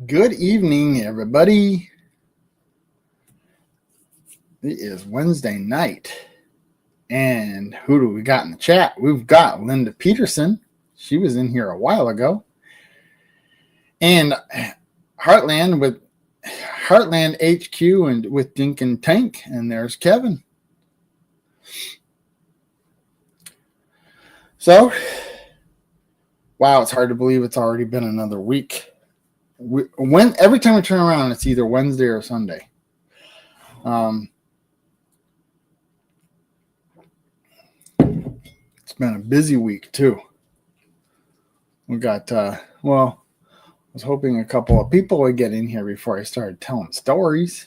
Good evening, everybody. It is Wednesday night. And who do we got in the chat? We've got Linda Peterson. She was in here a while ago. And Heartland HQ and with Dink and Tank. And there's Kevin. So, wow, it's hard to believe it's already been another week. Every time we turn around, it's either Wednesday or Sunday. It's been a busy week too. We got I was hoping a couple of people would get in here before I started telling stories.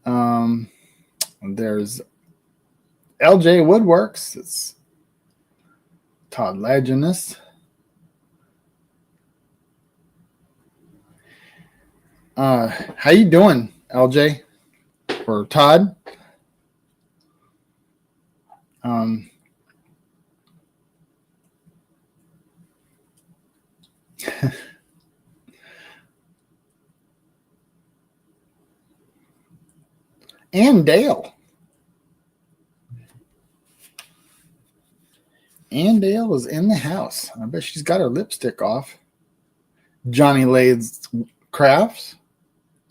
There's LJ Woodworks. It's Todd Legendus. How you doing, LJ? Or Todd? And Dale. And Dale is in the house. I bet she's got her lipstick off. Johnny Lade's Crafts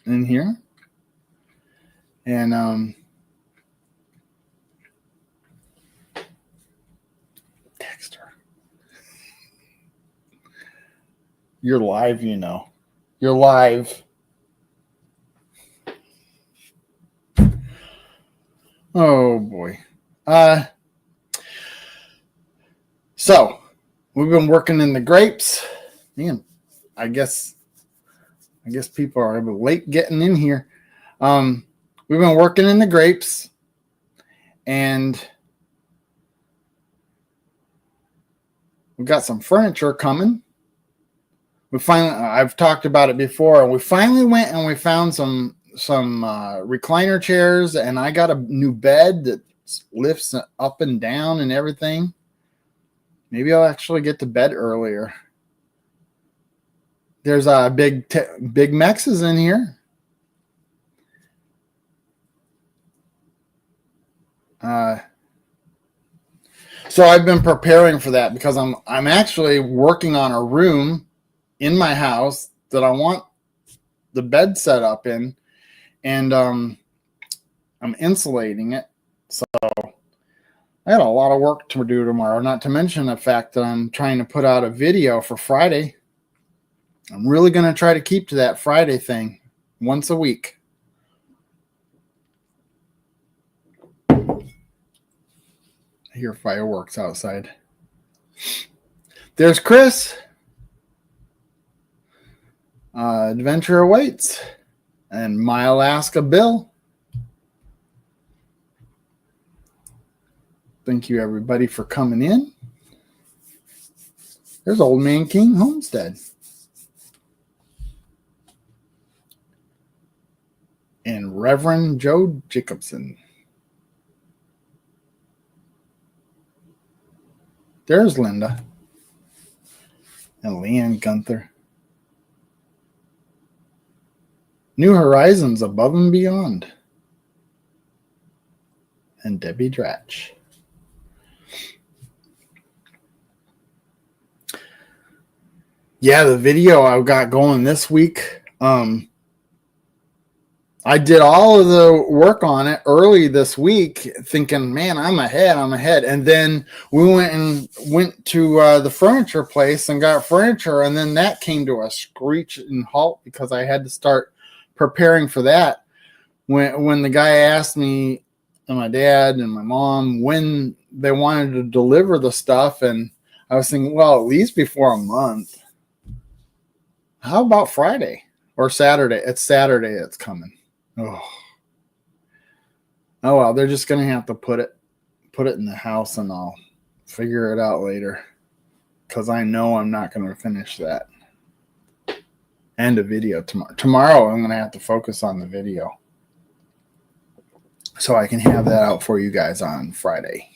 in here. And Dexter. You're live, you know. You're live. Oh boy. So we've been working in the grapes. Man, I guess people are late getting in here. We've been working in the grapes, and we've got some furniture coming. I've talked about it before, and we finally went and we found some recliner chairs, and I got a new bed that lifts up and down and everything. Maybe I'll actually get to bed earlier. There's a big Mexes in here. So I've been preparing for that because I'm actually working on a room in my house that I want the bed set up in, and I'm insulating it. So I got a lot of work to do tomorrow, not to mention the fact that I'm trying to put out a video for Friday. I'm really going to try to keep to that Friday thing once a week. I hear fireworks outside. There's Chris. Adventure awaits. And my Alaska Bill. Thank you, everybody, for coming in. There's Old Man King Homestead. And Reverend Joe Jacobson. There's Linda. And Leanne Gunther. New Horizons Above and Beyond. And Debbie Dratch. Yeah, the video I've got going this week. I did all of the work on it early this week, thinking, man, I'm ahead. And then we went to the furniture place and got furniture, and then that came to a screech and halt because I had to start preparing for that. When the guy asked me and my dad and my mom when they wanted to deliver the stuff, and I was thinking, well, at least before a month. How about Friday or Saturday? It's Saturday it's coming. Oh well, they're just gonna have to put it in the house, and I'll figure it out later, because I know I'm not gonna finish that. And a video tomorrow. Tomorrow I'm gonna have to focus on the video, so I can have that out for you guys on Friday.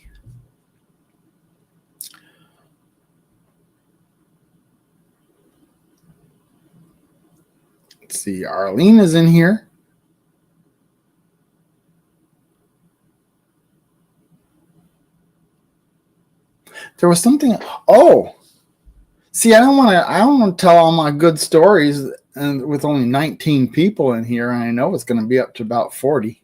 Let's see, Arlene is in here. There was something. Oh, see, I don't want to tell all my good stories, and with only 19 people in here, and I know it's going to be up to about 40.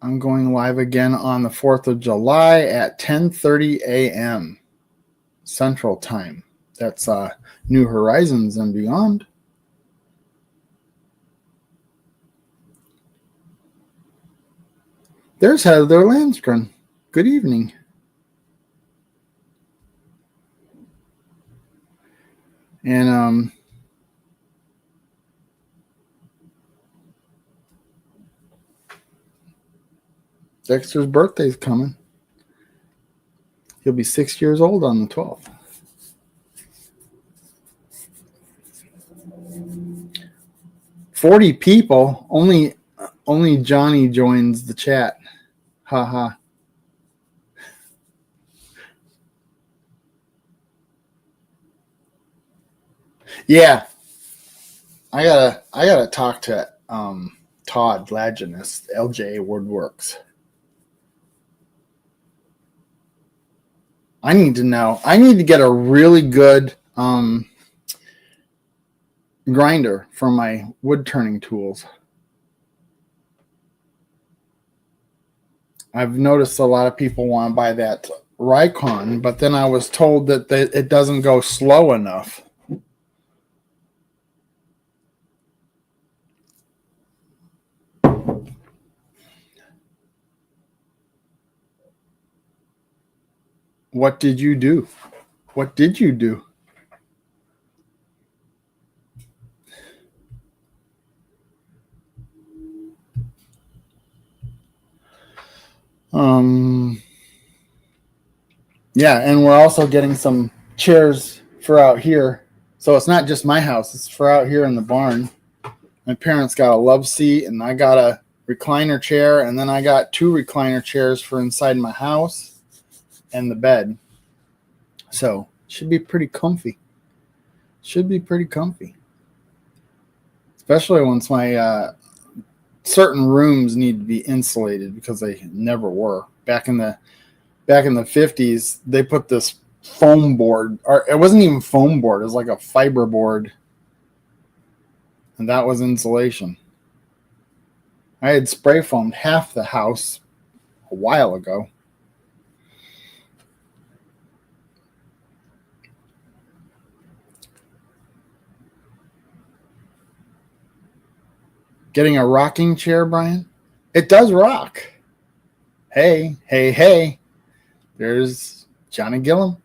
I'm going live again on the 4th of July at 10:30 a.m. Central Time. That's New Horizons and Beyond. There's Heather Landskron. Good evening. And Dexter's birthday's coming. He'll be 6 years old on the 12th. $40 people. Only Johnny joins the chat. Haha. Yeah. I gotta talk to Todd Laginus, LJ Woodworks. I need to know. I need to get a really good grinder for my wood turning tools. I've noticed a lot of people want to buy that Rikon, but then I was told that it doesn't go slow enough. What did you do? What did you do? Yeah, and we're also getting some chairs for out here. So it's not just my house, it's for out here in the barn. My parents got a love seat, and I got a recliner chair, and then I got 2 recliner chairs for inside my house and the bed. So should be pretty comfy. Especially once my certain rooms need to be insulated, because they never were. Back in the 50s, they put this foam board, or it wasn't even foam board, it was like a fiber board, and that was insulation. I had spray foamed half the house a while ago. Getting a rocking chair, Brian? It does rock. Hey. There's Johnny Gillum.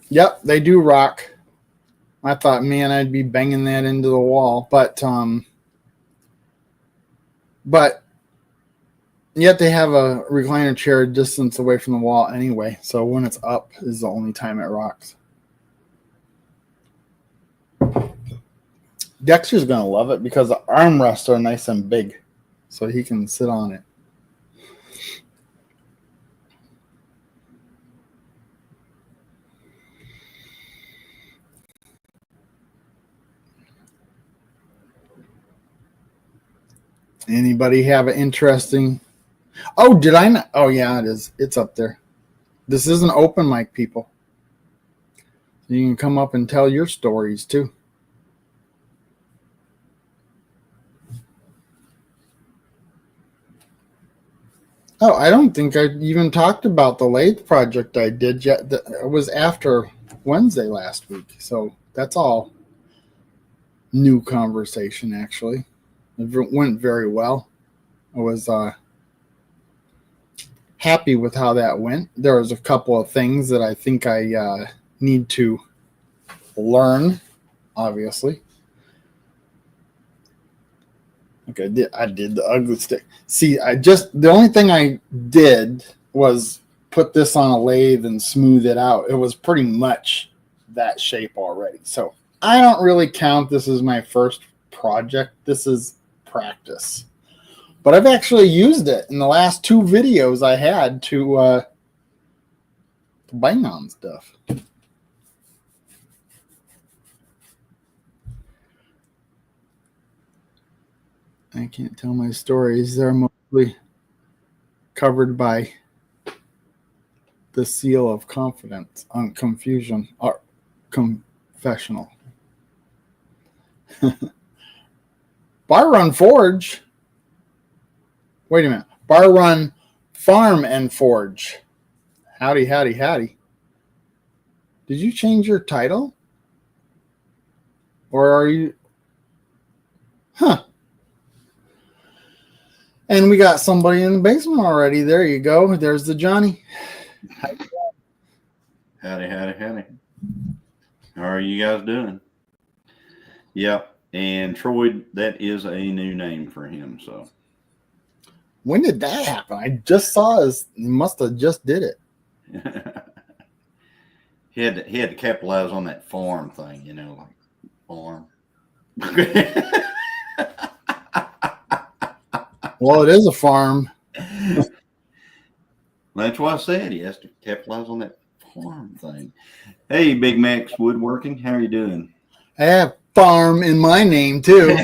Yep, they do rock. I thought, man, I'd be banging that into the wall, but yet they have a recliner chair a distance away from the wall anyway. So when it's up is the only time it rocks. Dexter's going to love it because the armrests are nice and big, so he can sit on it. Anybody have an interesting... Oh, did I not? Oh, yeah, it is. It's up there. This is an open mic, people. You can come up and tell your stories, too. Oh, I don't think I even talked about the lathe project I did yet. It was after Wednesday last week. So that's all new conversation, actually. It went very well. I was happy with how that went. There was a couple of things that I think I need to learn, obviously. Okay, I did the ugly stick. See, the only thing I did was put this on a lathe and smooth it out. It was pretty much that shape already. So I don't really count this as my first project. This is practice. But I've actually used it in the last 2 videos I had to bang on stuff. I can't tell my stories. They're mostly covered by the seal of confidence on confusion or confessional. Bar Run Forge. Wait a minute. Bar Run Farm and Forge. Howdy, howdy, howdy. Did you change your title? Or are you... Huh. And we got somebody in the basement already. There you go. There's the Johnny. Howdy, howdy, howdy. How are you guys doing? Yep. And Troy, that is a new name for him. So when did that happen? I just saw his. He must have just did it. he had to capitalize on that farm thing, you know, like farm. Well, it is a farm. That's why I said he has to capitalize on that farm thing. Hey, Big Max Woodworking, how are you doing? I have farm in my name too.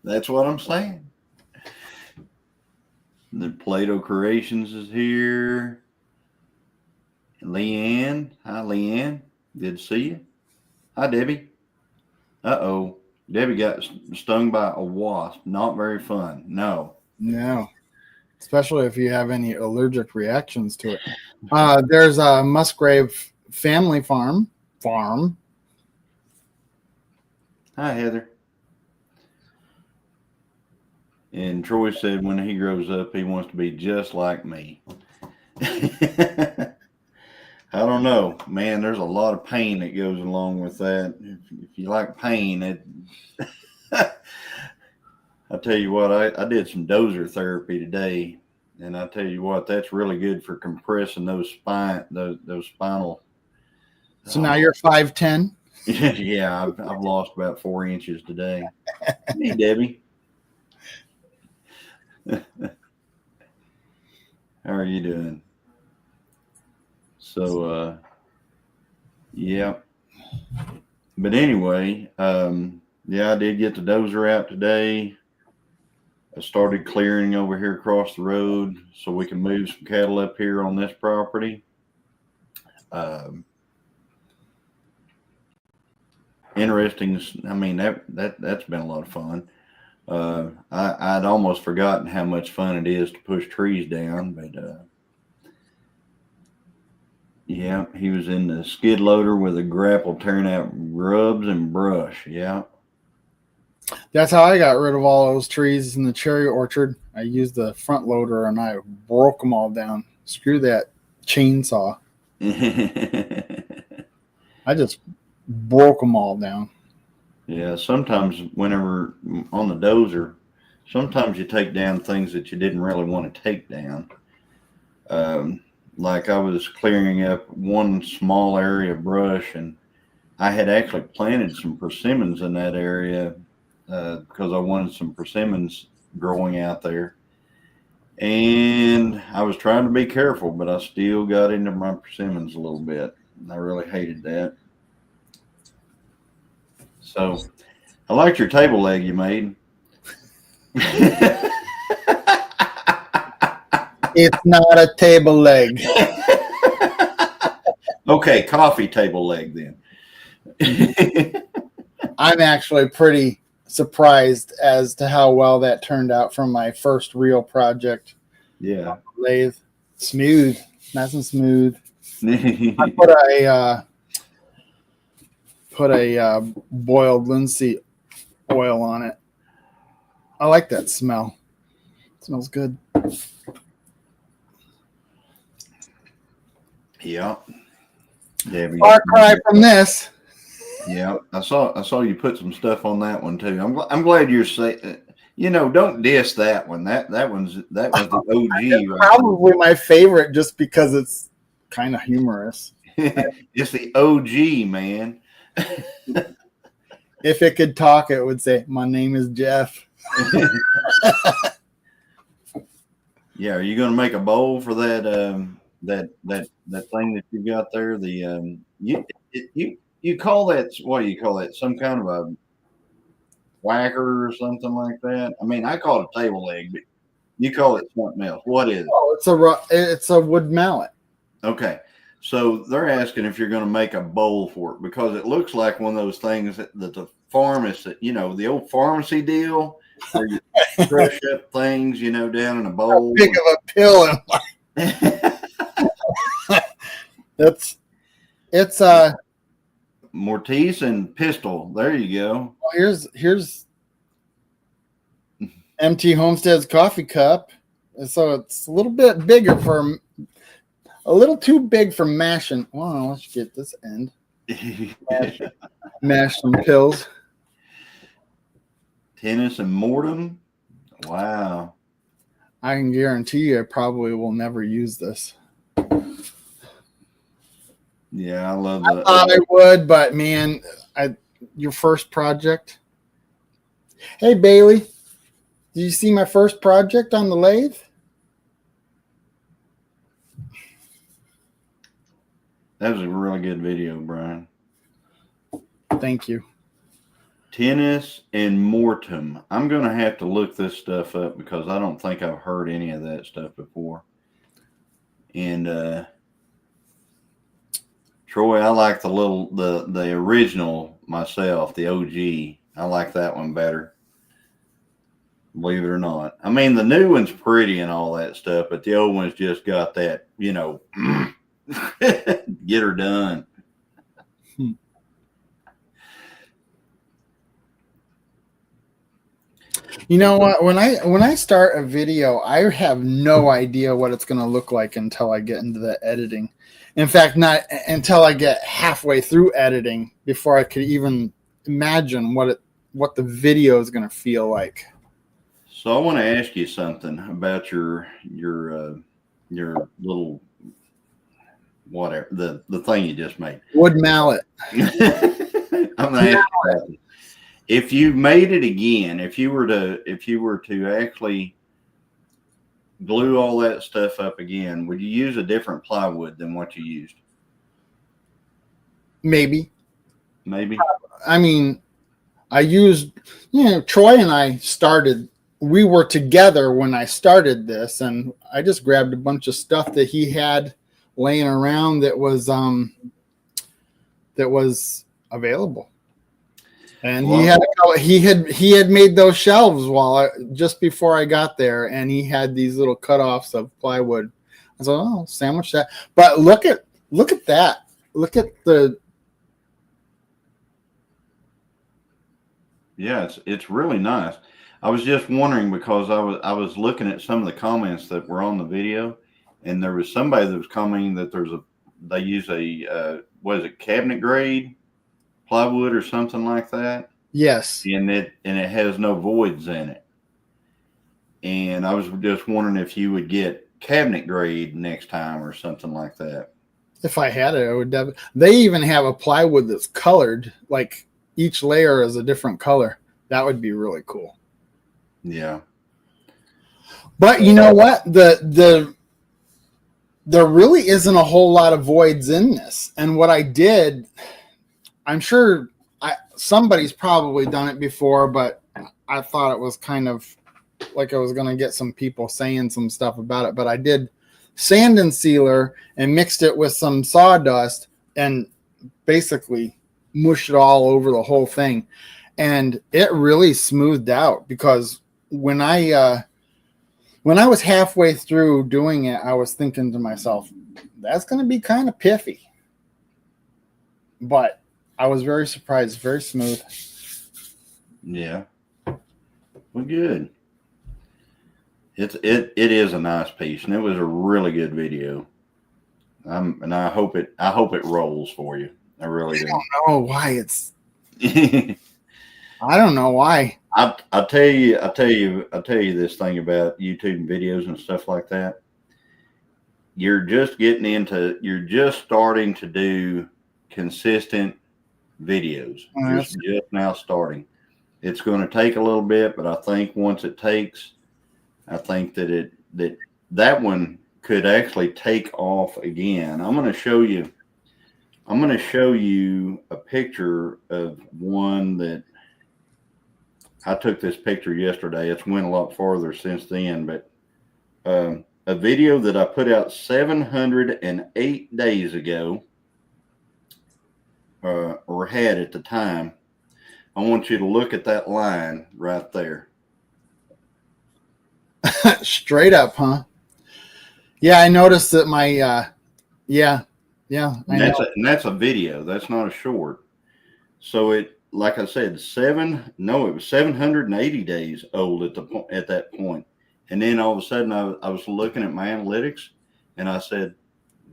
That's what I'm saying. The Plato Creations is here. Leanne. Hi, Leanne. Good to see you. Hi, Debbie. Uh-oh. Debbie got stung by a wasp. Not very fun. No. No. Especially if you have any allergic reactions to it. There's a Musgrave family farm. Hi, Heather. And Troy said when he grows up, he wants to be just like me. I don't know, man. There's a lot of pain that goes along with that. If you like pain, I tell you what, I did some dozer therapy today, and I tell you what, that's really good for compressing those spinal. So now you're 5'10". Yeah, I've lost about 4 inches today. Hey, Debbie. How are you doing? So, yeah. But anyway, yeah, I did get the dozer out today. I started clearing over here across the road so we can move some cattle up here on this property. Interesting. I mean, that's been a lot of fun. I'd almost forgotten how much fun it is to push trees down, but yeah, he was in the skid loader with a grapple tearing out grubs and brush. Yeah. That's how I got rid of all those trees in the cherry orchard. I used the front loader and I broke them all down. Screw that chainsaw. I just broke them all down. Yeah, sometimes whenever on the dozer, sometimes you take down things that you didn't really want to take down. Like I was clearing up one small area of brush, and I had actually planted some persimmons in that area because I wanted some persimmons growing out there. And I was trying to be careful, but I still got into my persimmons a little bit. And I really hated that. So I liked your table leg you made. It's not a table leg. Okay, coffee table leg then. I'm actually pretty surprised as to how well that turned out from my first real project. Yeah. Lathe. Smooth. Nice and smooth. I put a boiled linseed oil on it. I like that smell. It smells good. Yeah. Debbie. Far cry from this. Yeah, I saw you put some stuff on that one too. I'm glad you're saying. You know, don't diss that one. That was the OG. Right? Probably my favorite, just because it's kind of humorous. It's the OG, man. If it could talk, it would say, "My name is Jeff." Yeah, are you going to make a bowl for that that thing that you got there? The you call that, what do you call that? Some kind of a whacker or something like that? I mean, I call it a table leg, but you call it something else. What is it? Oh, it's a wood mallet. Okay. So they're asking if you're going to make a bowl for it because it looks like one of those things that the pharmacist, the old pharmacy deal where you crush up things, down in a bowl. Big of a pill. It's Mortise and pistol. There you go. Here's MT Homestead's coffee cup. So it's a little bit bigger a little too big for mashing. Well, let's get this end. Mash some pills. Tennis and mortem. Wow. I can guarantee you I probably will never use this. Yeah, I love that. I thought I would, but man, your first project. Hey Bailey, did you see my first project on the lathe? That was a really good video, Brian. Thank you. Tennis and mortem. I'm going to have to look this stuff up because I don't think I've heard any of that stuff before. And Troy, I like the original myself, the OG. I like that one better. Believe it or not. I mean, the new one's pretty and all that stuff, but the old one's just got that, get her done. You know what? When I start a video, I have no idea what it's going to look like until I get into the editing. In fact, not until I get halfway through editing before I could even imagine what the video is going to feel like. So I want to ask you something about your little whatever the thing you just made. Wood mallet. I'm going to ask you about if you made it again, if you were to actually glue all that stuff up again, would you use a different plywood than what you used? Maybe. I mean, I used, Troy and I we were together when I started this, and I just grabbed a bunch of stuff that he had laying around that was available. And he had made those shelves just before I got there, and he had these little cutoffs of plywood. I was like, oh, sandwich that. But look at that. Look at the. Yeah, it's really nice. I was just wondering because I was looking at some of the comments that were on the video, and there was somebody that was commenting that they use a what is it, cabinet grade plywood or something like that. Yes. And it has no voids in it. And I was just wondering if you would get cabinet grade next time or something like that. If I had it, I would definitely. They even have a plywood that's colored, like each layer is a different color. That would be really cool. Yeah. But you know what? There really isn't a whole lot of voids in this. And what I did, I'm sure somebody's probably done it before, but I thought it was kind of like I was going to get some people saying some stuff about it. But I did sand and sealer and mixed it with some sawdust and basically mushed it all over the whole thing. And it really smoothed out because when I was halfway through doing it, I was thinking to myself, that's going to be kind of piffy. But I was very surprised. Very smooth. Yeah. Well, good. It is a nice piece, and it was a really good video. And I hope it rolls for you. I really do. I don't know why it's. I don't know why. I'll tell you this thing about YouTube videos and stuff like that. You're just starting to do consistent videos. Just now starting. It's going to take a little bit, but I think once it takes, I think that that one could actually take off again. I'm going to show you a picture of one that I took this picture yesterday. It's went a lot farther since then, but a video that I put out 708 days ago, or had at the time. I want you to look at that line right there. Straight up, huh? Yeah, I noticed that my yeah. And that's a video. That's not a short. So it, like I said, it was 780 days old at that point. And then all of a sudden I was looking at my analytics and I said,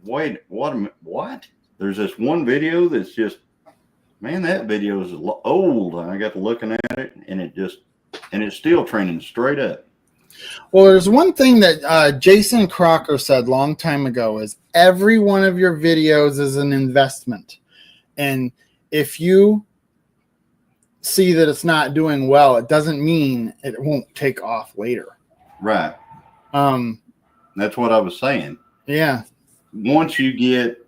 wait, what? There's this one video that's just, man, that video is old. And I got to looking at it and it's still trending straight up. Well, there's one thing that Jason Crocker said long time ago is every one of your videos is an investment. And if you see that it's not doing well, it doesn't mean it won't take off later. Right. That's what I was saying. Yeah. Once you get,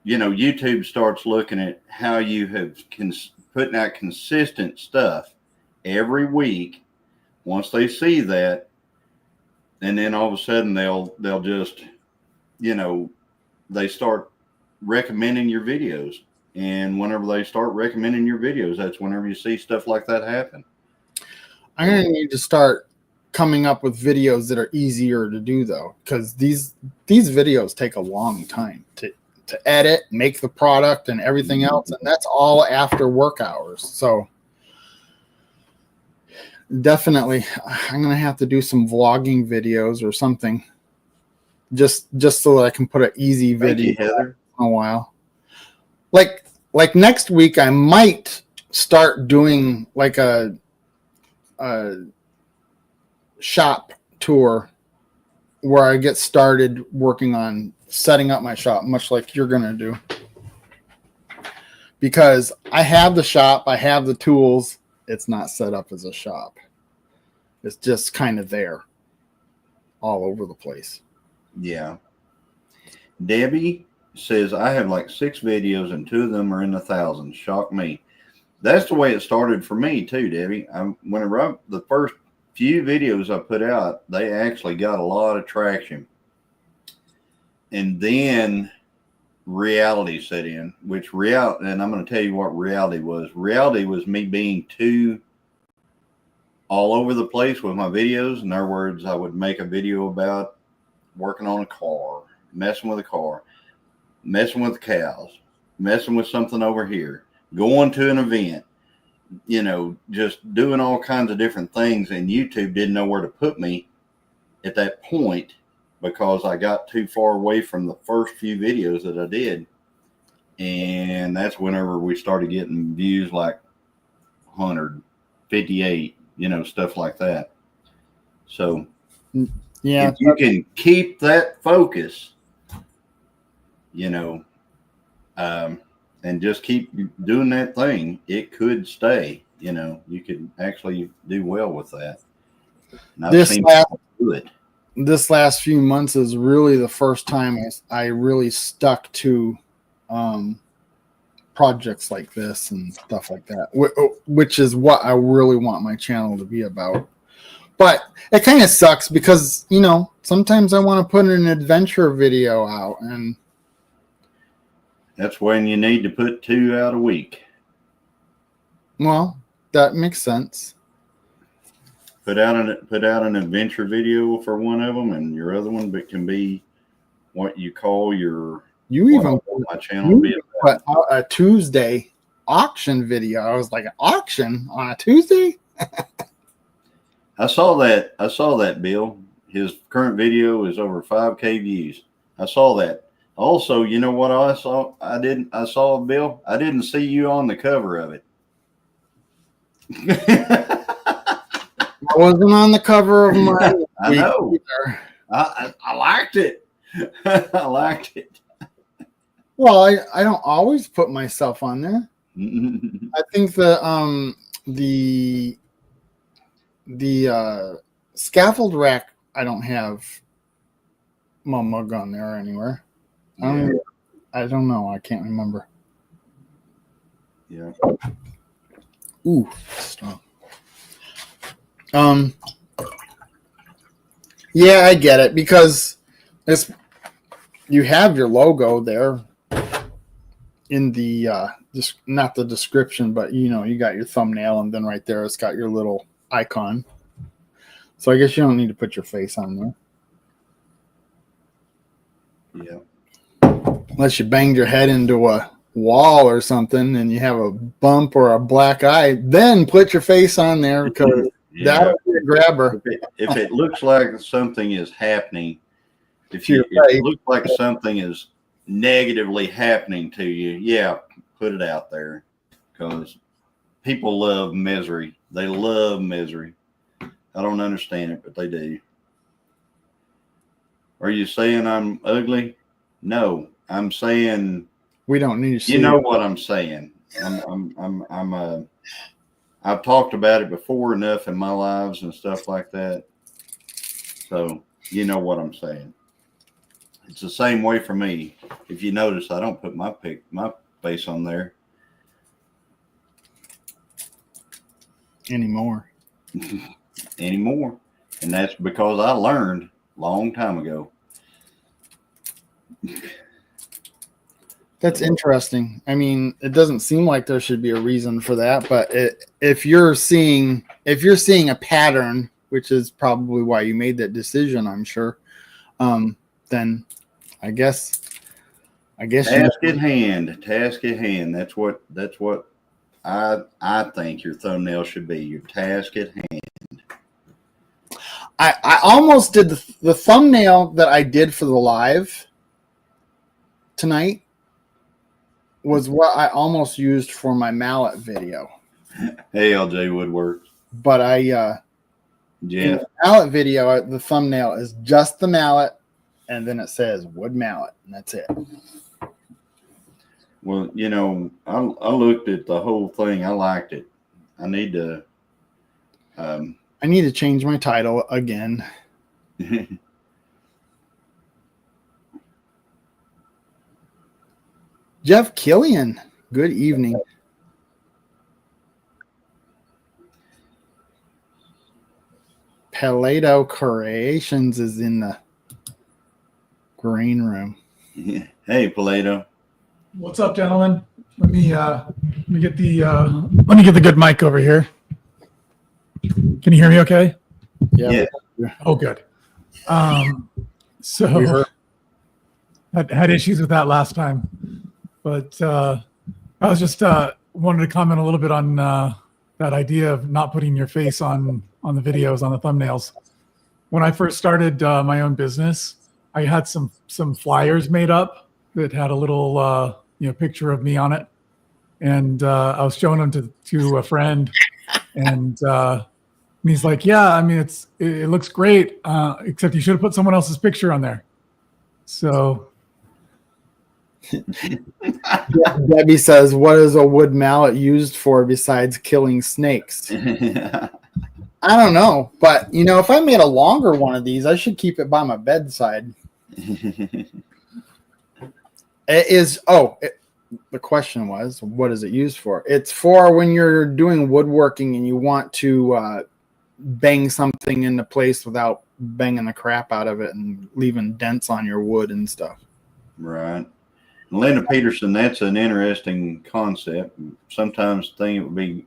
YouTube starts looking at how you have putting out consistent stuff every week. Once they see that, and then all of a sudden they'll just, they start recommending your videos. And whenever they start recommending your videos, that's whenever you see stuff like that happen. I'm going to need to start coming up with videos that are easier to do, though, because these videos take a long time to edit, make the product and everything else. And that's all after work hours. So definitely, I'm going to have to do some vlogging videos or something just so that I can put an easy video Heather. in a while. Like next week, I might start doing like a shop tour where I get started working on setting up my shop, much like you're going to do. Because I have the shop, I have the tools. It's not set up as a shop. It's just kind of there all over the place. Yeah. Debbie says, I have like 6 videos and 2 of them are in the thousands. Shock me. That's the way it started for me too, Debbie. Whenever the first few videos I put out, they actually got a lot of traction. And then reality set in, and I'm going to tell you what reality was. Reality was me being too all over the place with my videos. In other words, I would make a video about working on a car, messing with a car, messing with cows, messing with something over here, going to an event, just doing all kinds of different things. And YouTube didn't know where to put me at that point because I got too far away from the first few videos that I did. And that's whenever we started getting views like 158, stuff like that. So yeah, if you can keep that focus, and just keep doing that thing, it could stay. You could actually do well with that. And I've seen people do it. This last few months is really the first time I really stuck to projects like this and stuff like that, which is what I really want my channel to be about. But it kind of sucks because, sometimes I want to put an adventure video out, and that's when you need to put 2 out a week. Well, that makes sense. Put out an adventure video for one of them, and your other one can be what you call your. You even my channel be put out a Tuesday auction video. I was like, an auction on a Tuesday? I saw that, Bill. His current video is over 5K views. I saw that. Also, you know what I saw? I saw, Bill. I didn't see you on the cover of it. I wasn't on the cover of my. I know. I liked it. I liked it. Well, I don't always put myself on there. I think that the scaffold rack, I don't have my mug on there anywhere. I don't know. I can't remember. Yeah. Ooh, strong. Yeah, I get it because you have your logo there in the not the description, but you got your thumbnail, and then right there it's got your little icon. So I guess you don't need to put your face on there. Yeah. Unless you banged your head into a wall or something and you have a bump or a black eye, then put your face on there because that'll be a grabber. If it looks like something is happening, if it looks like something is negatively happening to you, yeah, put it out there because people love misery. They love misery. I don't understand it, but they do. Are you saying I'm ugly? No, I'm saying we don't need to see. You know what I'm saying. I've talked about it before enough in my lives and stuff like that. So you know what I'm saying. It's the same way for me. If you notice, I don't put my face on there anymore. And that's because I learned a long time ago. That's interesting. I mean, it doesn't seem like there should be a reason for that, but if you're seeing a pattern, which is probably why you made that decision, I'm sure, then I guess task at hand. That's what I think your thumbnail should be. Your task at hand. I almost did the thumbnail that I did for the live tonight was what I almost used for my mallet video. Hey, LJ Woodworks. But in the mallet video, the thumbnail is just the mallet, and then it says wood mallet, and that's it. Well, I looked at the whole thing. I liked it. I need to change my title again. Jeff Killian, good evening. Paleto Creations is in the green room. Hey, Paleto. What's up, gentlemen? Let me get the good mic over here. Can you hear me okay? Yeah. Oh, good. So had issues with that last time. But I was just wanted to comment a little bit on that idea of not putting your face on the videos, on the thumbnails. When I first started my own business, I had some flyers made up that had a little picture of me on it, and I was showing them to a friend, and he's like, "Yeah, I mean it looks great, except you should have put someone else's picture on there." So. Debbie says, what is a wood mallet used for besides killing snakes? I don't know, but if I made a longer one of these, I should keep it by my bedside. The question was, what is it used for? It's for when you're doing woodworking and you want to bang something into place without banging the crap out of it and leaving dents on your wood and stuff. Right. Linda Peterson, that's an interesting concept. Sometimes you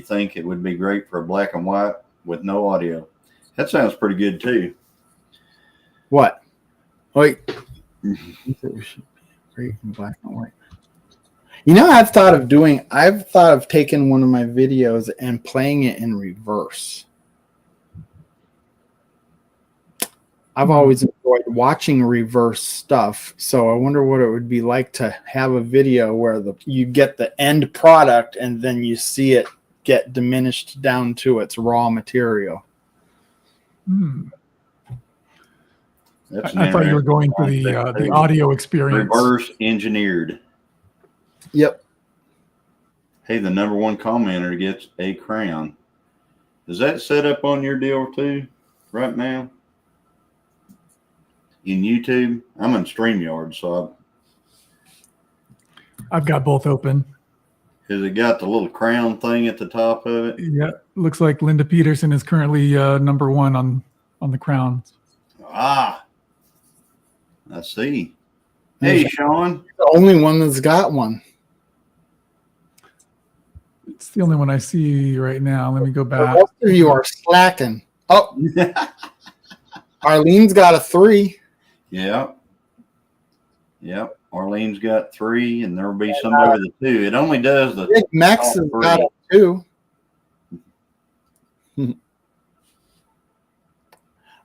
think it would be great for a black and white with no audio. That sounds pretty good too. What? Wait. Great in black and white. I've thought of taking one of my videos and playing it in reverse. I've always enjoyed watching reverse stuff, so I wonder what it would be like to have a video where you get the end product and then you see it get diminished down to its raw material. I thought you were going for the audio experience. Reverse engineered. Yep. Hey, the number one commenter gets a crown. Is that set up on your deal too right now? In YouTube? I'm in StreamYard, so I've got both open. has it got the little crown thing at the top of it? Yeah, looks like Linda Peterson is currently number one on the crowns. Ah, I see. Hey, Sean. The only one that's got one. It's the only one I see right now. Let me go The back. rest of you are slacking. Oh, Arlene's got a 3. Yep. Arlene's got 3, and there'll be somebody with a 2. It only does the Big Mex has got a 2.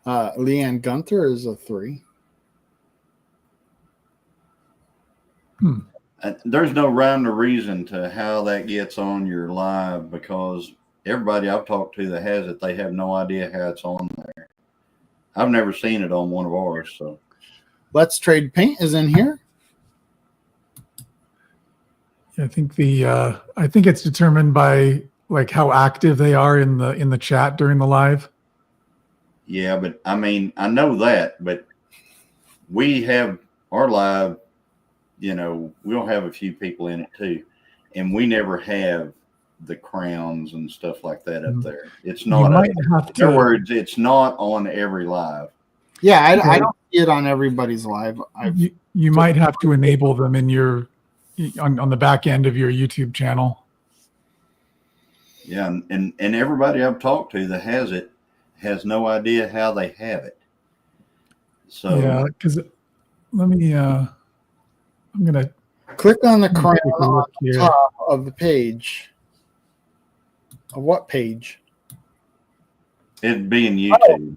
Leanne Gunther is a 3. There's no rhyme or reason to how that gets on your live, because everybody I've talked to that has it, they have no idea how it's on there. I've never seen it on one of ours. So Let's Trade Paint is in here. I think I think it's determined by like how active they are in the chat during the live. yeah, but I mean, I know that, but we have our live, we'll have a few people in it too, and we never have the crowns and stuff like that up there. It's not. In other words, it's not on every live. Yeah, I don't see it on everybody's live. You might have to enable them in your on the back end of your YouTube channel. Yeah, and everybody I've talked to that has it has no idea how they have it. So yeah, because let me. I'm gonna click on the crown on the top of the page. Of what page? It'd be in YouTube.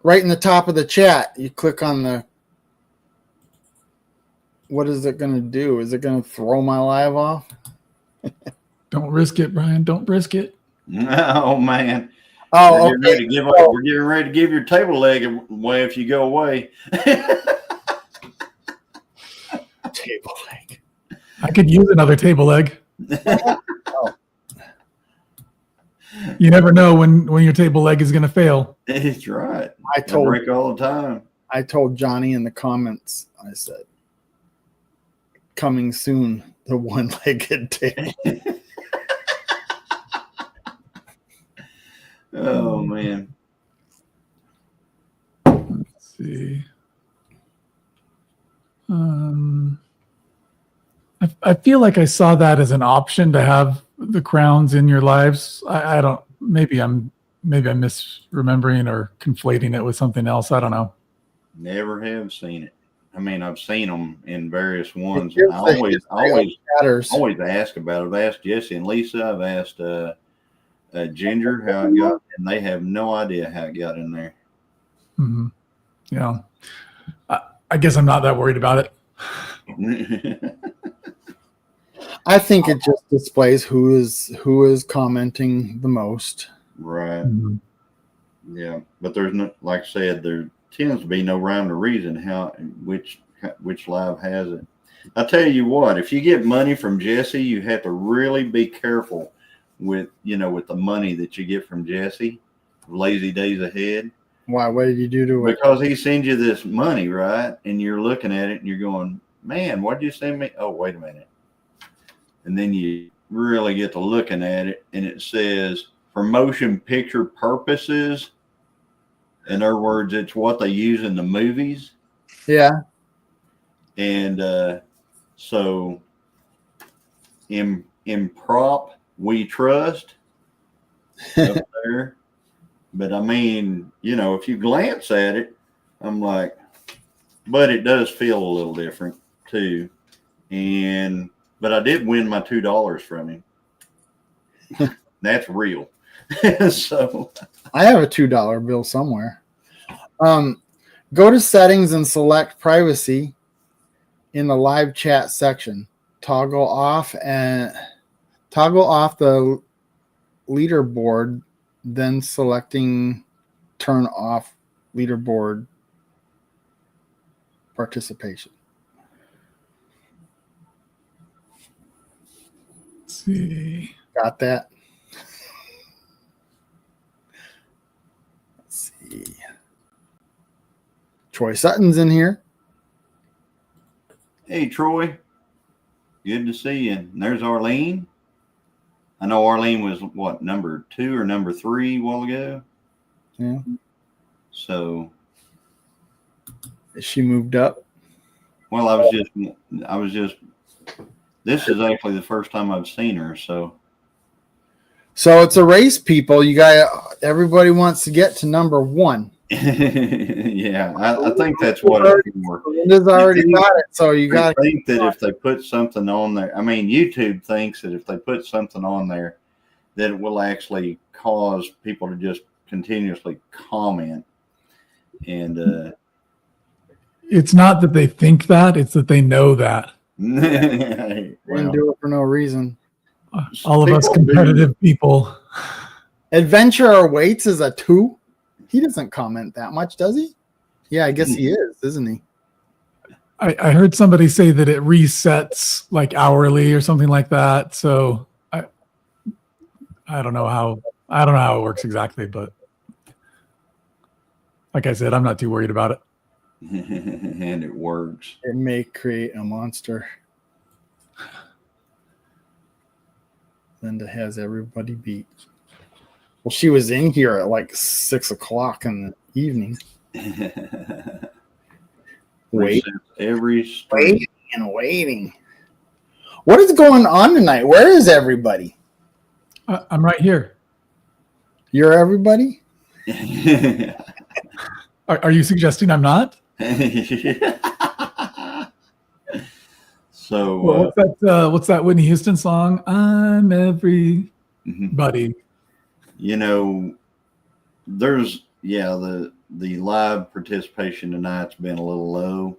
Right in the top of the chat, you click on the. What is it going to do? Is it going to throw my live off? Don't risk it, Brian. Don't risk it. Oh man. Oh, we're getting ready to give your table leg away if you go away. Table leg. I could use another table leg. You never know when your table leg is going to fail. That's right. I break all the time. I told Johnny in the comments, I said, coming soon, the one-legged table. Oh man. Let's see. I feel like I saw that as an option to have the crowns in your lives. I don't. Maybe I'm misremembering or conflating it with something else. I don't know. Never have seen it. I mean, I've seen them in various ones. I always ask about it. I've asked Jesse and Lisa. I've asked Ginger how it got, and they have no idea how it got in there. Mm-hmm. Yeah, I guess I'm not that worried about it. I think it just displays who is commenting the most. Right. Mm-hmm. Yeah, but there's no, like I said, there tends to be no rhyme or reason which live has it. I tell you what, if you get money from Jesse, you have to really be careful with the money that you get from Jesse. Lazy days ahead. Why? What did you do to it? Because he sends you this money, right? And you're looking at it and you're going, man, what did you send me? Oh, wait a minute. And then you really get to looking at it, and it says for motion picture purposes. In other words, it's what they use in the movies. Yeah. And so in prop we trust up there. But I mean, if you glance at it, I'm like, but it does feel a little different too. But I did win my $2 from him. That's real. So I have a $2 bill somewhere. Go to settings and select privacy in the live chat section. Toggle off the leaderboard, then selecting turn off leaderboard participation. see. Got that? Let's see. Troy Sutton's in here. Hey, Troy. Good to see you. And there's Arlene. I know Arlene was, what, number 2 or number 3 a while ago? Yeah. So. She moved up. Well, I was just, this is actually the first time I've seen her, so. So it's a race, people. You got everybody wants to get to number 1. Yeah, I think that's what it's for. Linda's already got it, so you got to think that if they put something on there, I mean, YouTube thinks that if they put something on there, that it will actually cause people to just continuously comment. And it's not that they think that; it's that they know that. Well, didn't do it for no reason. All of us competitive people. Adventure Awaits is a 2. He doesn't comment that much, does he? Yeah, I guess he is, isn't he? I heard somebody say that it resets like hourly or something like that. So I don't know how it works exactly, but like I said, I'm not too worried about it. And it works. It may create a monster. Linda has everybody beat. Well, she was in here at like 6 o'clock in the evening. Waiting. What is going on tonight? Where is everybody? I'm right here. You're everybody? Are you suggesting I'm not? So what's that Whitney Houston song? I'm everybody. You know, there's the live participation tonight's been a little low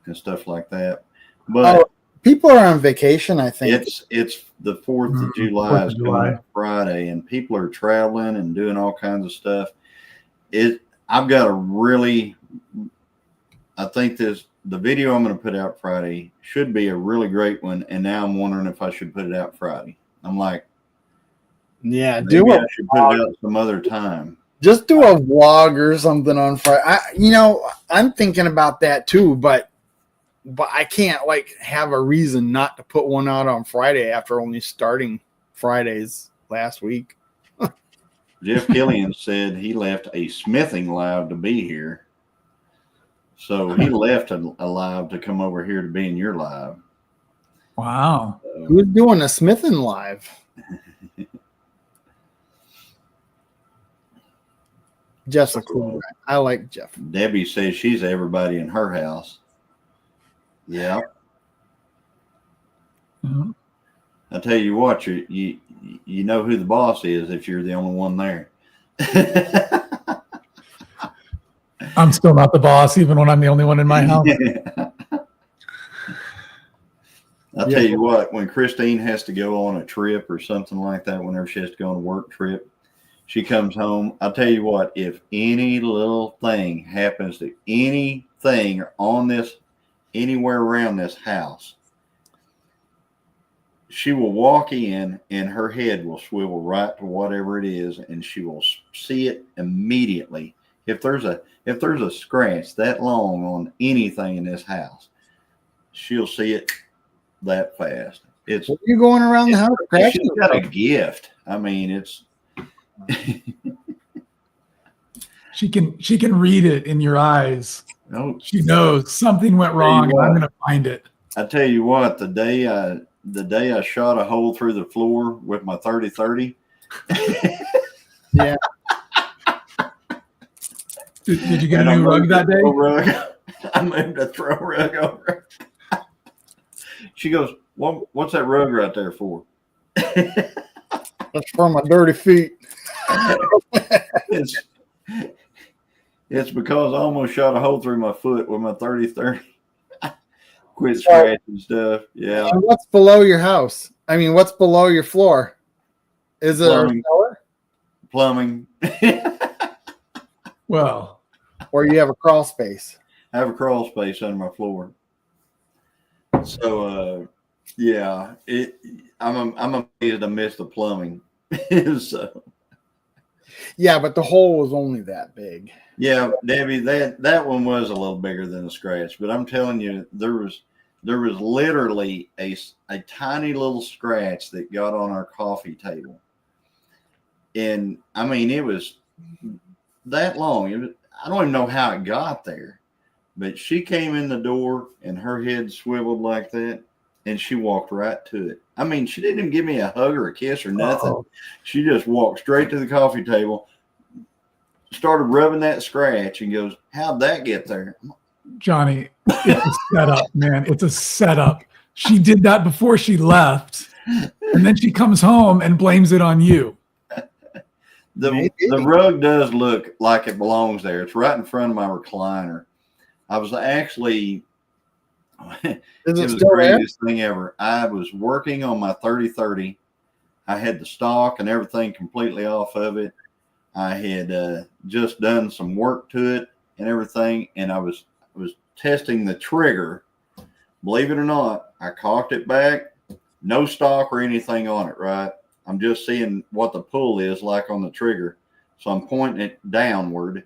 and stuff like that. But people are on vacation, I think. It's the 4th of July is coming up Friday, and people are traveling and doing all kinds of stuff. I've got I think the video I'm going to put out Friday should be a really great one, and now I'm wondering if I should put it out Friday. I'm like, yeah, maybe I should put it out some other time. Just do a vlog or something on Friday. I'm thinking about that too, but I can't like have a reason not to put one out on Friday after only starting Fridays last week. Jeff Killian said he left a smithing live to be here. So he left a live to come over here to be in your live. Wow. Who's doing a smithing live? Jeff's a cool guy. I like Jeff. Debbie says she's everybody in her house. Yeah. Mm-hmm. I tell you what, you know who the boss is if you're the only one there. I'm still not the boss, even when I'm the only one in my house. I'll tell you what, when Christine has to go on a trip or something like that, whenever she has to go on a work trip, she comes home. I'll tell you what, if any little thing happens to anything on this, anywhere around this house, she will walk in and her head will swivel right to whatever it is, and she will see it immediately. If there's a scratch that long on anything in this house, she'll see it that fast. What are you going around the house? She's got a gift. I mean, it's she can read it in your eyes. No, she knows something went wrong, and I'm gonna find it. I tell you what, the day I shot a hole through the floor with my 30-30. Yeah. Did you get a new rug that day? I moved a throw rug over. She goes, what's that rug right there for? That's for my dirty feet. It's because I almost shot a hole through my foot with my 30-30. Quit scratching stuff. Yeah. And what's below your house? I mean, what's below your floor? Is it a cellar? Plumbing. Well, or you have a crawl space? I have a crawl space under my floor. So Yeah, I'm amazed I missed the plumbing. So Yeah, but the hole was only that big. yeah, Debbie, that one was a little bigger than a scratch, but I'm telling you, there was literally a tiny little scratch that got on our coffee table, and I mean it was that long. I don't even know how it got there, but she came in the door and her head swiveled like that, and she walked right to it. I mean, she didn't even give me a hug or a kiss or nothing. Oh, She just walked straight to the coffee table, started rubbing that scratch, and goes, "How'd that get there?" Johnny, it's a setup, man. It's a setup. She did that before she left, and then she comes home and blames it on you. The Maybe. rug does look like it belongs there. It's right in front of my recliner. I was actually it Is it was the still there? greatest thing ever. I was working on my 3030. I had the stock and everything completely off of it. I had just done some work to it and everything, and I was testing the trigger. Believe it or not, I cocked it back, no stock or anything on it, right? I'm just seeing what the pull is like on the trigger. So I'm pointing it downward,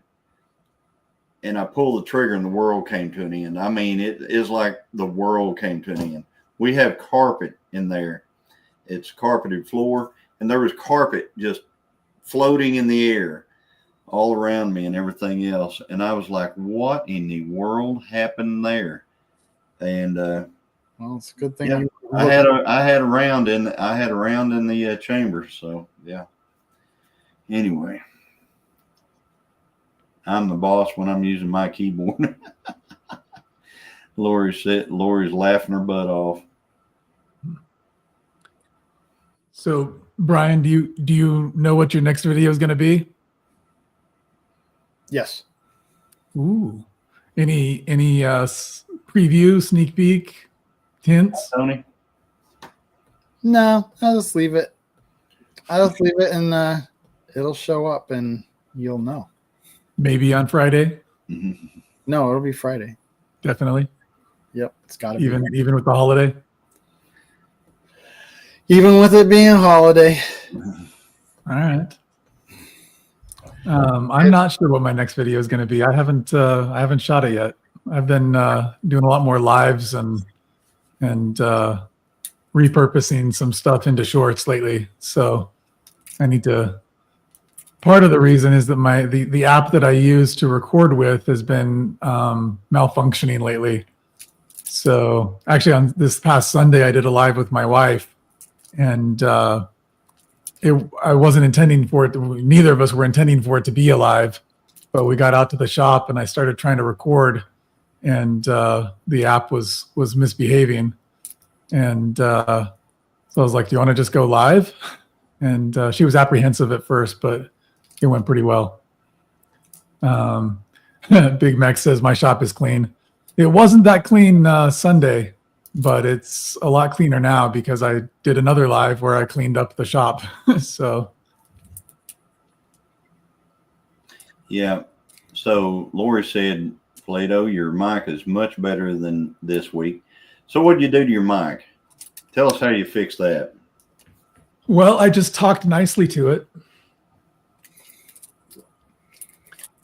and I pull the trigger and the world came to an end. I mean, it is like the world came to an end. We have carpet in there. It's carpeted floor, and there was carpet just floating in the air all around me and everything else. And I was like, what in the world happened there? And Well, it's a good thing. yeah, You I had a round in the chamber. So yeah. Anyway, I'm the boss when I'm using my keyboard. Lori's laughing her butt off. So, Brian, do you know what your next video is going to be? Yes. Ooh, any preview, sneak peek, hints? Tony? No, I'll just leave it. I'll just leave it, and it'll show up, and you'll know. Maybe on Friday. Mm-hmm. No, it'll be Friday. Definitely. Yep, it's got to be. Even with the holiday. Even with it being a holiday. All right. I'm not sure what my next video is going to be. I haven't shot it yet. I've been doing a lot more lives and repurposing some stuff into shorts lately. So I need to. Part of the reason is that the app that I use to record with has been malfunctioning lately. So actually, on this past Sunday, I did a live with my wife, and I wasn't intending for it. Neither of us were intending for it to be a live, but we got out to the shop and I started trying to record, and the app was misbehaving, and so I was like, "Do you want to just go live?" And she was apprehensive at first, but it went pretty well. Big Mac says my shop is clean. It wasn't that clean Sunday, but it's a lot cleaner now because I did another live where I cleaned up the shop. So Yeah. So Lori said, Plato, your mic is much better than this week. So what did you do to your mic? Tell us how you fixed that. well, I just talked nicely to it.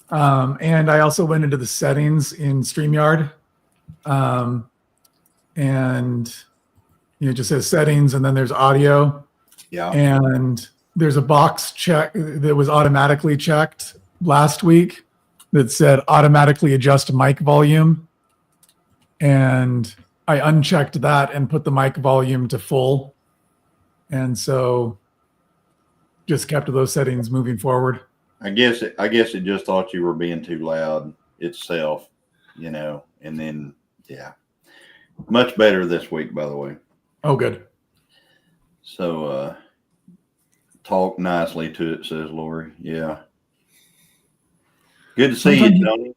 And I also went into the settings in StreamYard. And it just says settings, and then there's audio. Yeah. And there's a box check that was automatically checked last week that said automatically adjust mic volume. And I unchecked that and put the mic volume to full. And so just kept those settings moving forward. I guess it just thought you were being too loud itself, and then yeah. Much better this week, by the way. Oh, good. So talk nicely to it, says Lori. Yeah. Good to see you, Tony.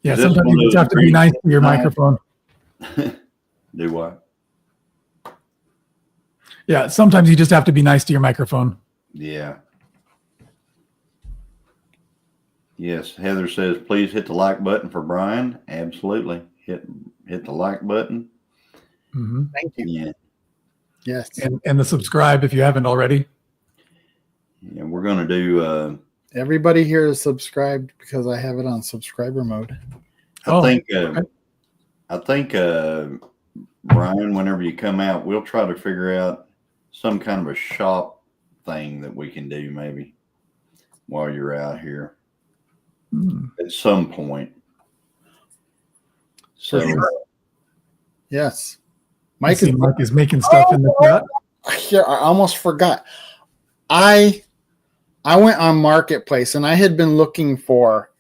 Yeah, sometimes you just have to be nice to your microphone. Do what? Yeah, sometimes you just have to be nice to your microphone. Yeah. Yes, Heather says, please hit the like button for Brian. Absolutely. Hit the like button. Mhm. Thank you. Yeah. Yes. And the subscribe if you haven't already. Yeah, we're gonna do. Everybody here is subscribed because I have it on subscriber mode. I think Brian, whenever you come out, we'll try to figure out some kind of a shop thing that we can do maybe while you're out here at some point. For So sure. Yes. Mike is making stuff in the chat. Here, I almost forgot. I went on Marketplace and I had been looking for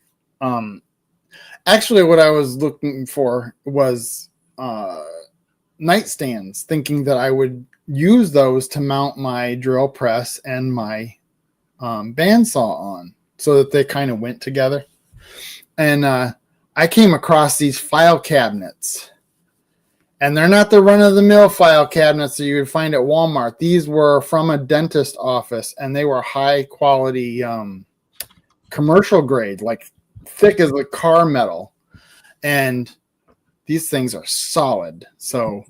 actually what I was looking for was nightstands, thinking that I would use those to mount my drill press and my bandsaw on so that they kind of went together. And I came across these file cabinets. And they're not the run-of-the-mill file cabinets that you would find at Walmart. These were from a dentist office, and they were high-quality commercial grade, like thick as a car metal. And these things are solid. So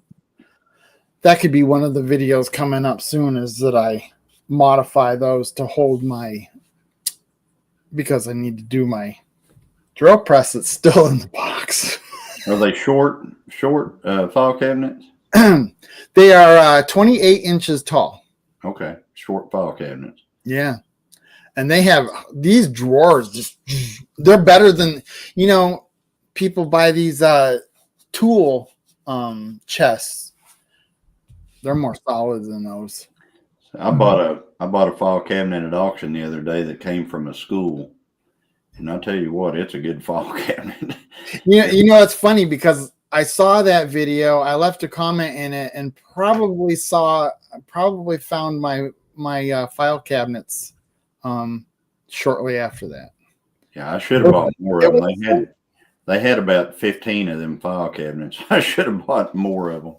that could be one of the videos coming up soon, is that I modify those to hold my, because I need to do my drill press that's still in the box. are they short file cabinets? They are 28 inches tall. Okay, short file cabinets. Yeah. And they have these drawers, just they're better than, people buy these tool chests. They're more solid than those. I bought a file cabinet at auction the other day that came from a school. And I'll tell you what, it's a good file cabinet. It's funny because I saw that video. I left a comment in it and probably found my file cabinets shortly after that. Yeah, I should have bought more of them. They had about 15 of them file cabinets. I should have bought more of them.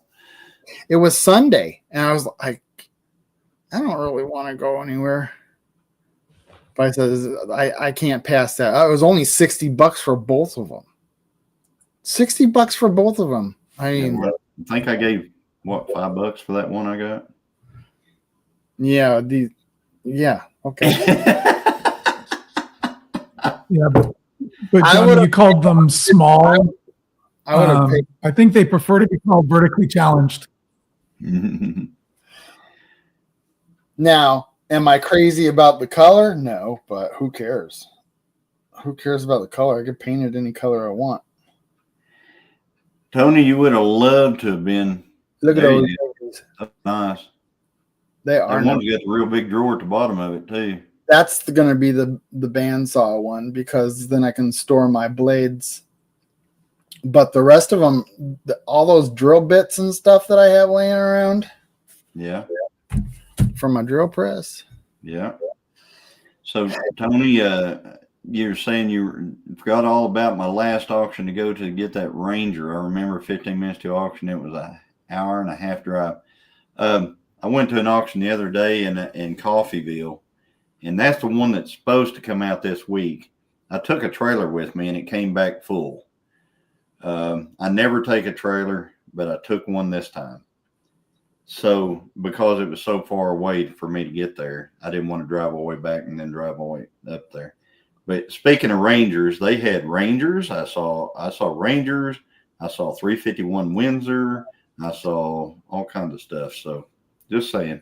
It was Sunday, and I was like, I don't really want to go anywhere. But I said, I can't pass that. It was only $60 for both of them. $60 for both of them. I mean, I think I gave $5 for that one I got. Yeah. Okay. Yeah, but John, you called them small. I would have paid. I think they prefer to be called vertically challenged. Now, am I crazy about the color? No, but who cares? Who cares about the color? I could paint it any color I want. Tony, you would have loved to have been. Look at those. Nice. They are. That one's got the real big drawer at the bottom of it too. That's going to be the bandsaw one, because then I can store my blades. But the rest of them, all those drill bits and stuff that I have laying around. Yeah. From my drill press. Yeah. So Tony, you're saying you forgot all about my last auction to go to get that Ranger. I remember 15 minutes to auction. It was an hour and a half drive. I went to an auction the other day in Coffeyville, and that's the one that's supposed to come out this week. I took a trailer with me, and it came back full. I never take a trailer, but I took one this time. So because it was so far away for me to get there, I didn't want to drive all the way back and then drive all the way up there. But speaking of Rangers, they had Rangers. I saw Rangers. I saw 351 Windsor. I saw all kinds of stuff. So just saying.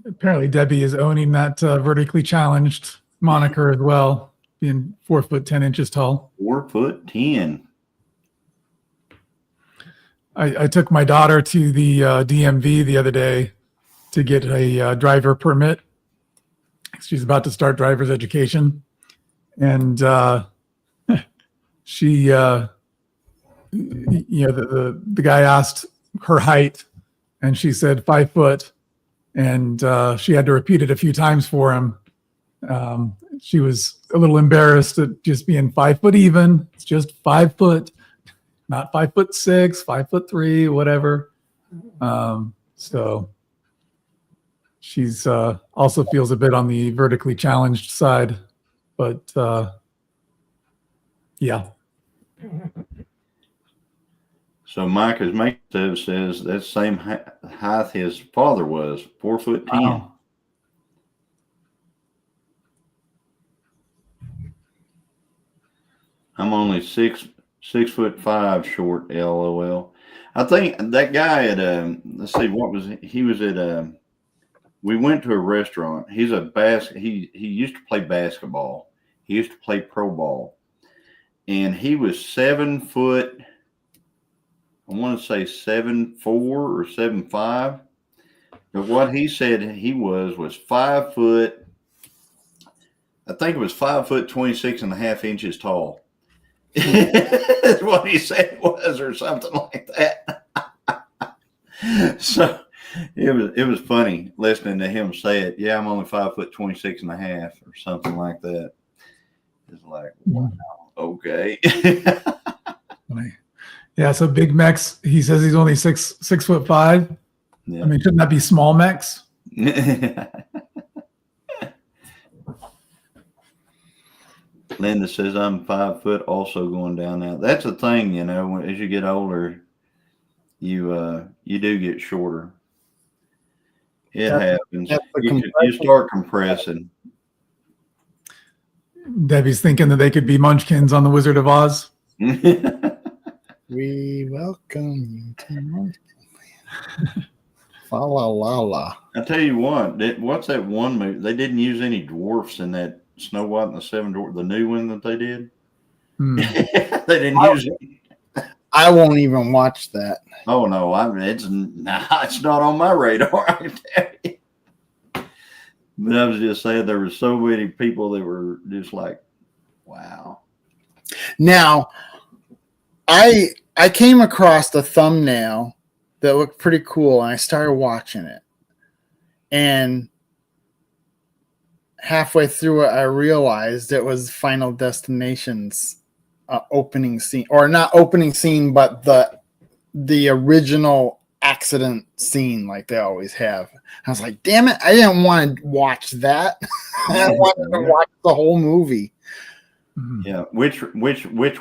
Apparently, Debbie is owning that vertically challenged moniker as well, being 4 foot 10 inches tall. 4'10". I took my daughter to the DMV the other day to get a driver permit. She's about to start driver's education, and she, the guy asked her height, and she said 5 foot, and she had to repeat it a few times for him. She was a little embarrassed at just being 5 foot even. It's just 5 foot. Not 5'6", 5'3", whatever. So she's also feels a bit on the vertically challenged side, but yeah. So Micah's make stuff says that same height his father was, 4'10". Wow. I'm only 6'5" short. LOL. I think that guy at let's see, what was he was at we went to a restaurant. He's a he used to play basketball. He used to play pro ball. And he was 7 foot, I want to say 7'4" or 7'5". But what he said he was 5 foot, I think it was 5 foot 26.5 inches tall. That's what he said it was, or something like that. So it was funny listening to him say it. Yeah, I'm only 5 foot 26.5 or something like that. It's like, wow, okay. Yeah, so Big Mex, he says he's only 6'5". Yeah. I mean, shouldn't that be small Mex? Linda says I'm 5 foot, also going down now. That's the thing, you know, as you get older, you do get shorter. It happens. You start compressing. Debbie's thinking that they could be munchkins on the Wizard of Oz. We welcome you to Munchkin. Fa la la la. I tell you what, what's that one movie? They didn't use any dwarfs in that Snow White and the Seven Dwarfs, the new one that they did. They didn't use it. I won't even watch that. Oh no, it's not on my radar. I can tell you. But I was just saying, there were so many people that were just like, wow. Now, I came across the thumbnail that looked pretty cool, and I started watching it. And halfway through it, I realized it was Final Destination's opening scene, or not opening scene, but the original accident scene, like they always have. I was like, damn it, I didn't want to watch that. I wanted to watch the whole movie. Yeah, which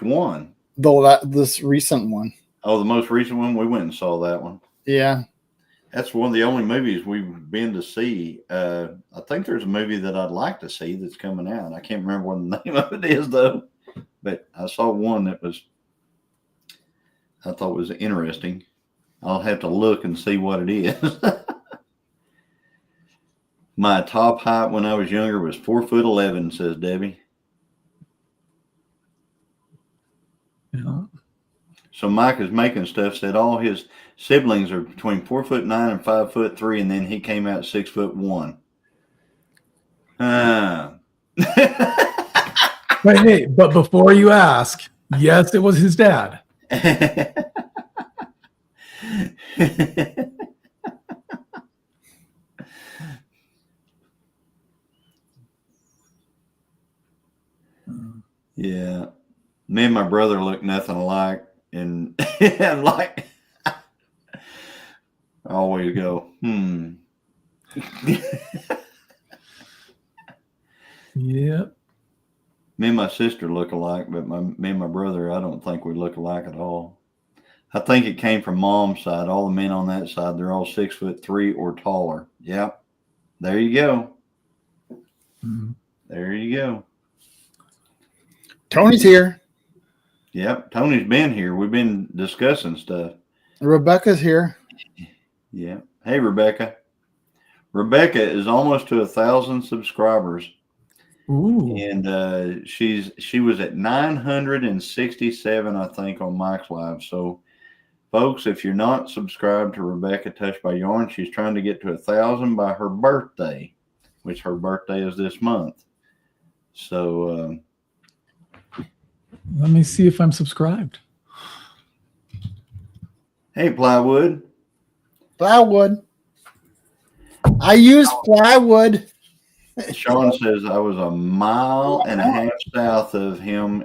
one? This recent one. Oh, the most recent one. We went and saw that one. Yeah, that's one of the only movies we've been to see. I think there's a movie that I'd like to see that's coming out. I can't remember what the name of it is though, but I saw one that I thought was interesting. I'll have to look and see what it is. My top height when I was younger was 4'11", says Debbie. Yeah. So Mike is making stuff, said all his siblings are between 4'9" and 5'3", and then he came out 6'1". But hey, but before you ask, yes, it was his dad. Yeah, me and my brother look nothing alike, and and like I always go, Yep. Me and my sister look alike, but me and my brother, I don't think we look alike at all. I think it came from mom's side. All the men on that side, they're all 6'3" or taller. Yep. There you go. Mm-hmm. There you go. Tony's here. Yep. Tony's been here. We've been discussing stuff. Rebecca's here. Yeah. Hey, Rebecca. Rebecca is almost to 1,000 subscribers. Ooh. And she was at 967, I think, on Mike's Live. So, folks, if you're not subscribed to Rebecca Touched by Yarn, she's trying to get to 1,000 by her birthday, which her birthday is this month. So, let me see if I'm subscribed. hey, Plywood. Plywood. I use plywood. Sean says I was 1.5 miles south of him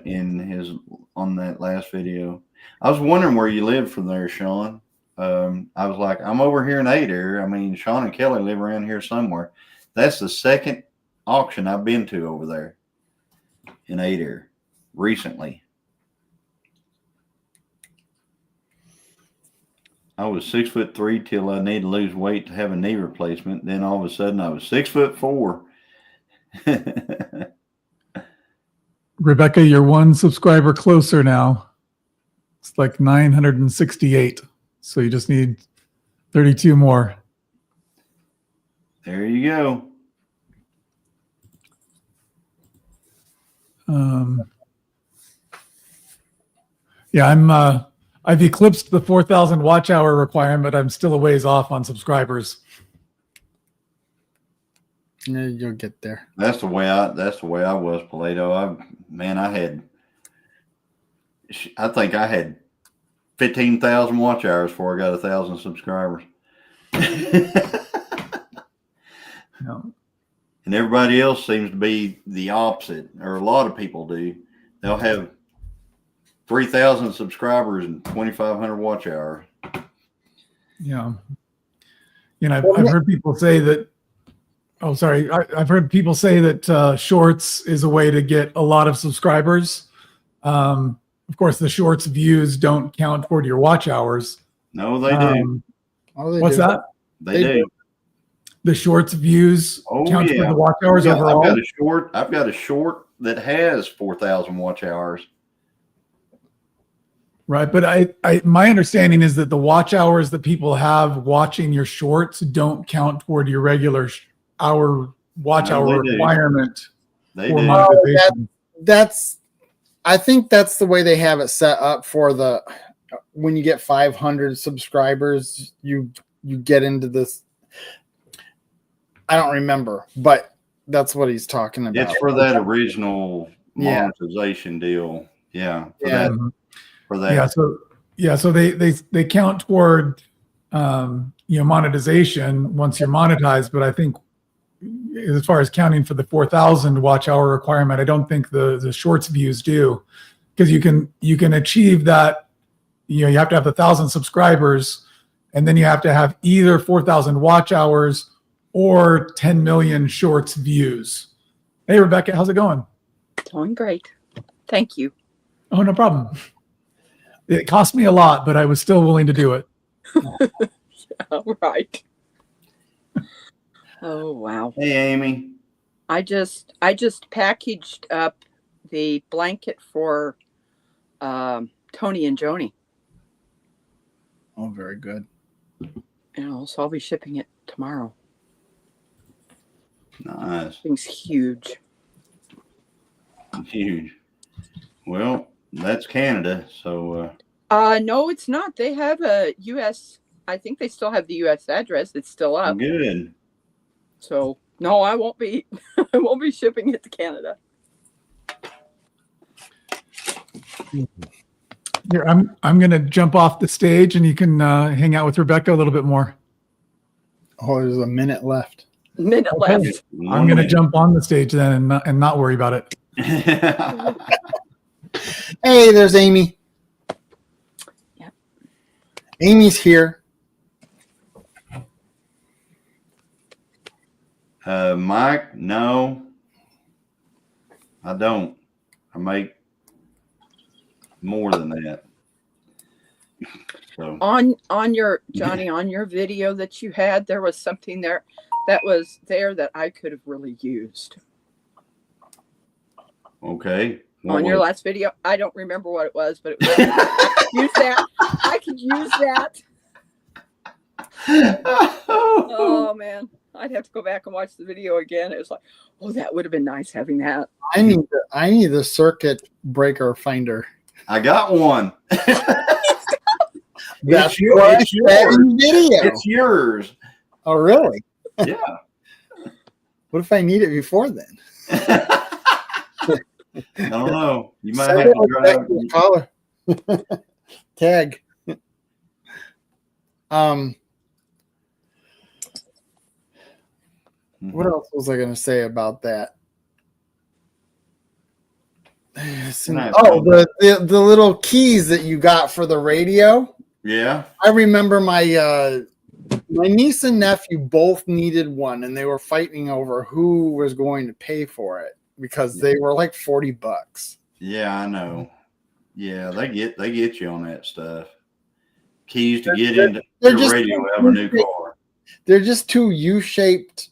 on that last video. I was wondering where you live from there, Sean. I was like, I'm over here in Adair. I mean, Sean and Kelly live around here somewhere. That's the second auction I've been to over there in Adair recently. I was 6'3" till I needed to lose weight to have a knee replacement. Then all of a sudden I was 6'4". Rebecca, you're one subscriber closer now. It's like 968. So you just need 32 more. There you go. Yeah, I've eclipsed the 4,000 watch hour requirement. I'm still a ways off on subscribers. Yeah, you'll get there. That's the way I was, Paleto. I think I had 15,000 watch hours before I got 1,000 subscribers. No. And everybody else seems to be the opposite, or a lot of people do. They'll have 3,000 subscribers and 2,500 watch hours. Yeah. You know, I've heard people say that. Oh, sorry. I've heard people say that shorts is a way to get a lot of subscribers. Of course, the shorts views don't count toward your watch hours. No, they do. What's that? They do. The shorts views count toward the watch hours overall. I've got a short that has 4,000 watch hours. Right, but my understanding is that the watch hours that people have watching your shorts don't count toward your regular watch hour requirement. They for do. monetization. I think that's the way they have it set up for when you get 500 subscribers, you get into this. I don't remember, but that's what he's talking about. It's for that original monetization deal. Yeah. For that. So they count toward monetization once you're monetized, but I think as far as counting for the 4,000 watch hour requirement, I don't think the shorts views do, because you can achieve that. You have to have 1,000 subscribers, and then you have to have either 4,000 watch hours or 10 million shorts views. Hey, Rebecca, how's it going? Going great. Thank you. Oh, no problem. It cost me a lot, but I was still willing to do it. Yeah, right. Oh, wow. Hey, Amy. I just packaged up the blanket for Tony and Joni. Oh, very good. So I'll be shipping it tomorrow. Nice. Thing's huge. Huge. Well, that's Canada, so. No, it's not. They have a U.S. I think they still have the U.S. address. It's still up. Good. So no, I won't be. I won't be shipping it to Canada. Here, I'm going to jump off the stage, and you can hang out with Rebecca a little bit more. Oh, there's a minute left. Minute left. I'm going to jump on the stage then and not worry about it. Hey, there's Amy. Yep. Amy's here. Mike, no, I don't. I make more than that. So On your Johnny, on your video that you had, there was something there that I could have really used. Okay. On your last video, I don't remember what it was, but it was, I could use that. Oh man, I'd have to go back and watch the video again. It was like, oh, that would have been nice having that. I need the circuit breaker finder. I got one. That's yours. Video. It's yours. Oh, really? Yeah. What if I need it before then? I don't know. You might have to drive. Collar. Tag. What else was I going to say about that? Oh, the little keys that you got for the radio. Yeah. I remember my niece and nephew both needed one, and they were fighting over who was going to pay for it because they were like $40. Yeah, I know. Yeah, they get you on that stuff. keys to get into they're your just- radio out of a new car. They're just two U-shaped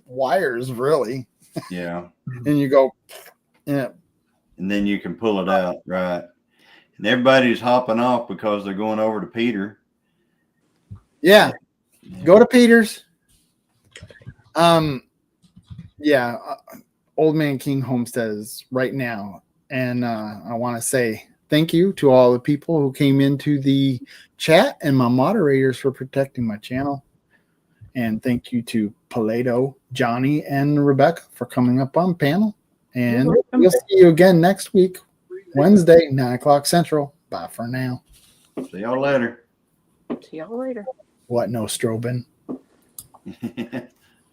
wires, really. Yeah. And you go, yeah. And then you can pull it out, right? And everybody's hopping off because they're going over to Peter. Yeah. Go to Peter's. Yeah. Old Man King Homestead is right now. And I want to say thank you to all the people who came into the chat and my moderators for protecting my channel. And thank you to Paleto, Johnny, and Rebecca for coming up on panel. And we'll see you again next week, Wednesday, 9 o'clock Central. Bye for now. See y'all later. See y'all later. What, no Strobin?